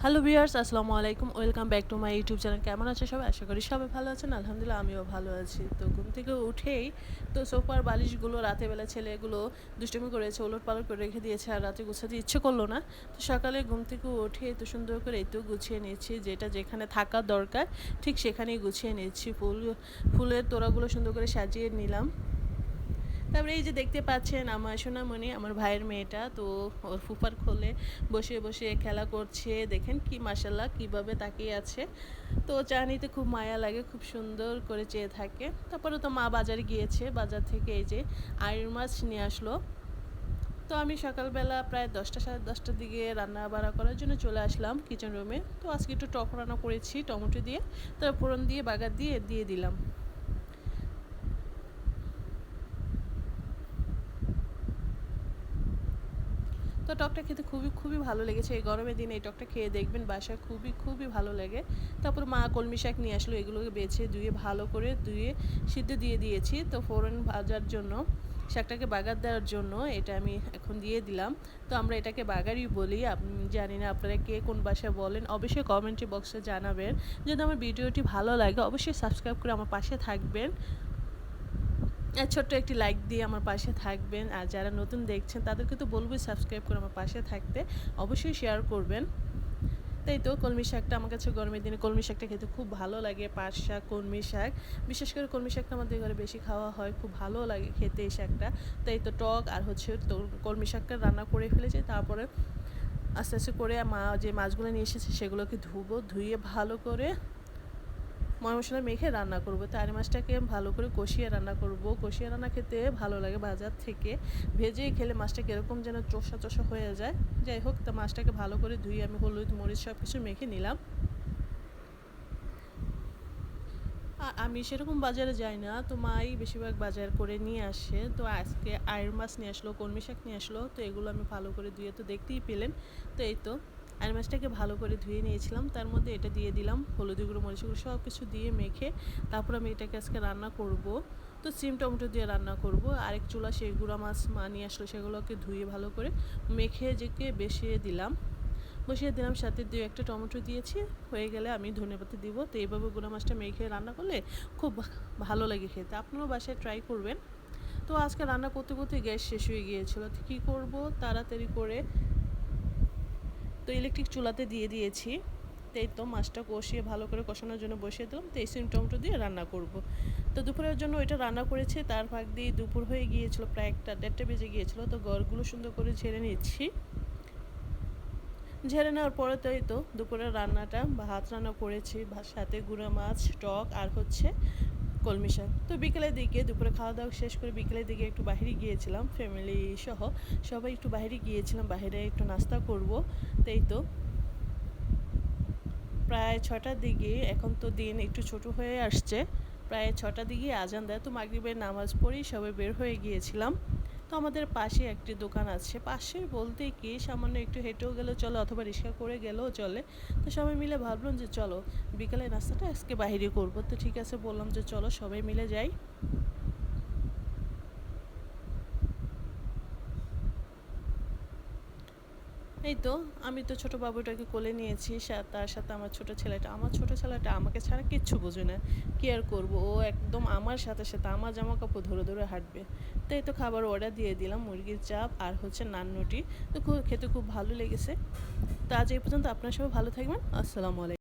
Hello viewers, আসসালামু আলাইকুম। Welcome back to my YouTube channel. কেমন আছে সবাই? আশা করি সবাই ভালো আছেন। আলহামদুলিল্লাহ আমিও ভালো আছি। তো ঘুম থেকে উঠেই তো সোফার বালিশগুলো রাতের বেলা ছেলেগুলো দুষ্টুমি করেছে, ওলটপালট করে রেখে দিয়েছে আর রাতে গুছাতে ইচ্ছে করলো না। তো সকালে ঘুম থেকে উঠে তো সুন্দর করে এই তো গুছিয়ে নিচ্ছি, যেটা যেখানে থাকার দরকার ঠিক সেখানেই গুছিয়ে নিচ্ছি। ফুলের তোড়াগুলো সুন্দর করে সাজিয়ে নিলাম। তারপরে এই যে দেখতে পাচ্ছেন আমার সোনামণি, আমার ভাইয়ের মেয়েটা, তো ওর ফুফার কোলে বসে বসে খেলা করছে। দেখেন কি মাশাল্লাহ কীভাবে তাকিয়ে আছে। তো চা নিতে খুব মায়া লাগে, খুব সুন্দর করে চেয়ে থাকে। তারপরে তো মা বাজারে গিয়েছে, বাজার থেকে এই যে আইড় মাছ নিয়ে আসলো। তো আমি সকালবেলা প্রায় 10টা সাড়ে 10টার দিকে রান্না বাড়া করার জন্য চলে আসলাম কিচেন রুমে। তো আজকে একটু টক রান্না করেছি টমেটো দিয়ে, তারপর ফোড়ন দিয়ে বাগার দিয়ে দিয়ে দিলাম। তো টকটা খেতে খুবই খুবই ভালো লেগেছে। এই গরমের দিনে এই টকটা খেয়ে দেখবেন, বাসায় খুবই খুবই ভালো লাগে। তারপর মা কলমি শাক নিয়ে আসলো, এগুলোকে বেছে ধুয়ে ভালো করে ধুয়ে সিদ্ধ দিয়ে দিয়েছি। তো ফোড়ন ভাজার জন্য, শাকটাকে বাগার দেওয়ার জন্য এটা আমি এখন দিয়ে দিলাম। তো আমরা এটাকে বাগারই বলি, জানি না আপনারা কে কোন ভাষায় বলেন, অবশ্যই কমেন্টে বক্সে জানাবেন। যদি আমার ভিডিওটি ভালো লাগে অবশ্যই সাবস্ক্রাইব করে আমার পাশে থাকবেন, ছোট্ট একটি লাইক দিয়ে আমার পাশে থাকবেন। আর যারা নতুন দেখছেন তাদেরকে তো বলবোই সাবস্ক্রাইব করে আমার পাশে থাকতে, অবশ্যই শেয়ার করবেন। তাই তো কলমি শাকটা আমার কাছে গরমের দিনে কলমি শাকটা খেতে খুব ভালো লাগে। পাট শাক, কলমি শাক, বিশেষ করে কলমি শাকটা আমাদের ঘরে বেশি খাওয়া হয়, খুব ভালো লাগে খেতে এই শাকটা। তাই তো টক আর হচ্ছে তো কলমি শাকটা রান্না করে ফেলেছি। তারপরে আস্তে আস্তে করে মা যে মাছগুলো নিয়ে এসেছে সেগুলোকে ধুয়ে ভালো করে মশলা মেখে রান্না করব। তো আড়ি মাছটাকে ভালো করে কষিয়ে রান্না করব। কষিয়ে রান্না খেতে ভালো লাগে বাজার থেকে, ভেজে খেলে মাছটা কীরকম যেন চোষা চোষা হয়ে যায়। যাই হোক, তো মাছটাকে ভালো করে ধুয়ে আমি হলুদ মরিচ সব কিছু মেখে নিলাম। আমি সেরকম বাজারে যাই না, তো মাই বেশিরভাগ বাজার করে নিয়ে আসে। তো আজকে আইড় মাছ নিয়ে আসলো, কলমি শাক নিয়ে আসলো। তো এগুলো আমি ভালো করে ধুয়ে তো দেখতেই পেলেন। তো এই তো আইড় মাছটাকে ভালো করে ধুয়ে নিয়েছিলাম, তার মধ্যে এটা দিয়ে দিলাম, হলুদ গুঁড়ো মরিচ গুঁড়ো সব কিছু দিয়ে মেখে তারপর আমি এটাকে আজকে রান্না করব। তো সিম টমেটো দিয়ে রান্না করব। আরেক চুলা সেই গুঁড়া মাছ মা নিয়ে আসলো, সেগুলোকে ধুয়ে ভালো করে মেখে যেকে বসিয়ে দিলাম, সাথে 2-1টা টমেটো দিয়েছি। হয়ে গেলে আমি ধনেপাতা দিব। তো এইভাবে গুঁড়া মাছটা মেখে রান্না করলে খুব ভালো লাগে খেতে, আপনারাও বাসায় ট্রাই করবেন। তো আজকে রান্না করতে করতে গ্যাস শেষ হয়ে গিয়েছিল, তো কী করব, তাড়াতাড়ি করে তো ইলেকট্রিক চুলাতে দিয়ে দিয়েছি। তো এই তো মাছটা কষিয়ে ভালো করে কষানোর জন্য বসিয়ে দিলাম। তো এই সিম টমেটো দিয়ে রান্না করব। তো দুপুরের জন্য ওইটা রান্না করেছি, তার ফাঁক দিয়ে দুপুর হয়ে গিয়েছিল, প্রায় 1টা 1:30 বেজে গিয়েছিলো। তো ঘরগুলো সুন্দর করে ঝেড়ে নিচ্ছি। ঝেড়ে নেওয়ার পরে তো এই তো দুপুরের রান্নাটা ভাত রান্না করেছি, সাথে গুঁড়া মাছ, টক আর হচ্ছে কলমি শাক। তো বিকেলের দিকে দুপুরে খাওয়া দাওয়া শেষ করে বিকেলের দিকে একটু বাইরে গিয়েছিলাম, ফ্যামিলি সহ সবাই একটু বাইরে গিয়েছিলাম, বাইরে একটু নাস্তা করব। তো এই তো প্রায় 6টার দিকে, এখন তো দিন একটু ছোট হয়ে আসছে, প্রায় 6টার দিকে আজান দেয়। তো মাগরিবের নামাজ পড়েই সবাই বের হয়ে গিয়েছিলাম। তো আমাদের পাশে একটি দোকান আছে, পাশে বলতে কি সামান্য একটু হেঁটেও গেলেও চলে অথবা রিক্সা করে গেলেও চলে। তো সবাই মিলে ভাবলাম যে চলো বিকেলের নাস্তাটা আজকে বাইরে করবো। তো ঠিক আছে, বললাম যে চলো সবাই মিলে যাই। এই তো আমি তো ছোট বাবুটাকে কোলে নিয়েছি, তার সাথে আমার ছোট ছেলেটা আমাকে ছাড়া কিচ্ছু বোঝে না। কি আর করবো, ও একদম আমার সাথে সাথে আমার জামা কাপড় ধরে ধরে হাঁটবে। তো এই তো খাবার অর্ডার দিয়ে দিলাম, মুরগির চাপ আর হচ্ছে নানরুটি। তো খেতে খুব ভালো লেগেছে। তো আজ এই পর্যন্ত, আপনার সবাই ভালো থাকবেন। আসসালামু আলাইকুম।